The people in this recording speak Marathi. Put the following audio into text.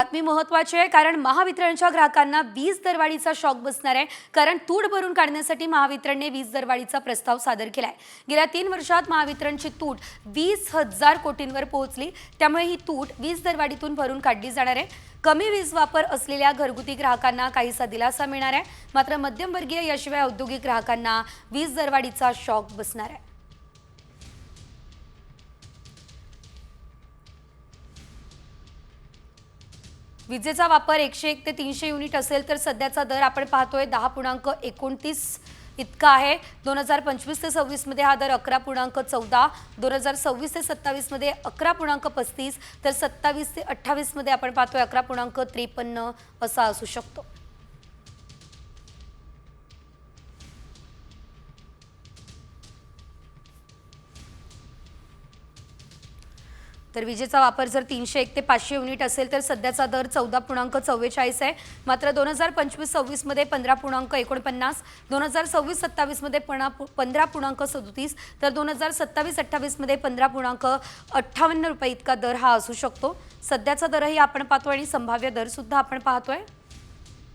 बातमी महत्त्वाची आहे कारण महावितरणच्या ग्राहकांना वीज दरवाढीचा शॉक बसणार आहे। कारण तूट भरून काढण्यासाठी महावितरणने वीज दरवाढीचा प्रस्ताव सादर केलाय। गेल्या 3 वर्षात महावितरणची तूट 20,000 कोटींवर पोहोचली। त्यामुळे ही तूट वीज दरवाढीतून भरून काढली जाणार आहे। कमी वीज वापर असलेल्या घरगुती ग्राहकांना काहीसा दिलासा मिळणार आहे, मात्र मध्यमवर्गीय याशिवाय औद्योगिक ग्राहकांना वीज दरवाढीचा शॉक बसणार आहे। विजेचा वापर 101 ते 300 युनिट असेल तर सध्याचा दर आपण पाहतोय 10.29 इतका आहे। 2025 ते 26 मध्ये हा दर 11.14, 2026 ते 27 मध्ये 11.35 तर 27 ते 28 मध्ये आपण पाहतोय 11.53 असा असू शकतो। तर विजेचा वापर जर 301 ते 500 युनिट असेल तर सध्याचा दर 14.44 आहे। मात्र 2025-26 मध्ये 15.49, 2026-27 मध्ये 15.37 तर 2027-28 मध्ये 15.58 रुपये इतका दर हा असू शकतो। सध्याचा दरही आपण पाहतोय आणि संभाव्य दर सुद्धा आपण पाहतोय।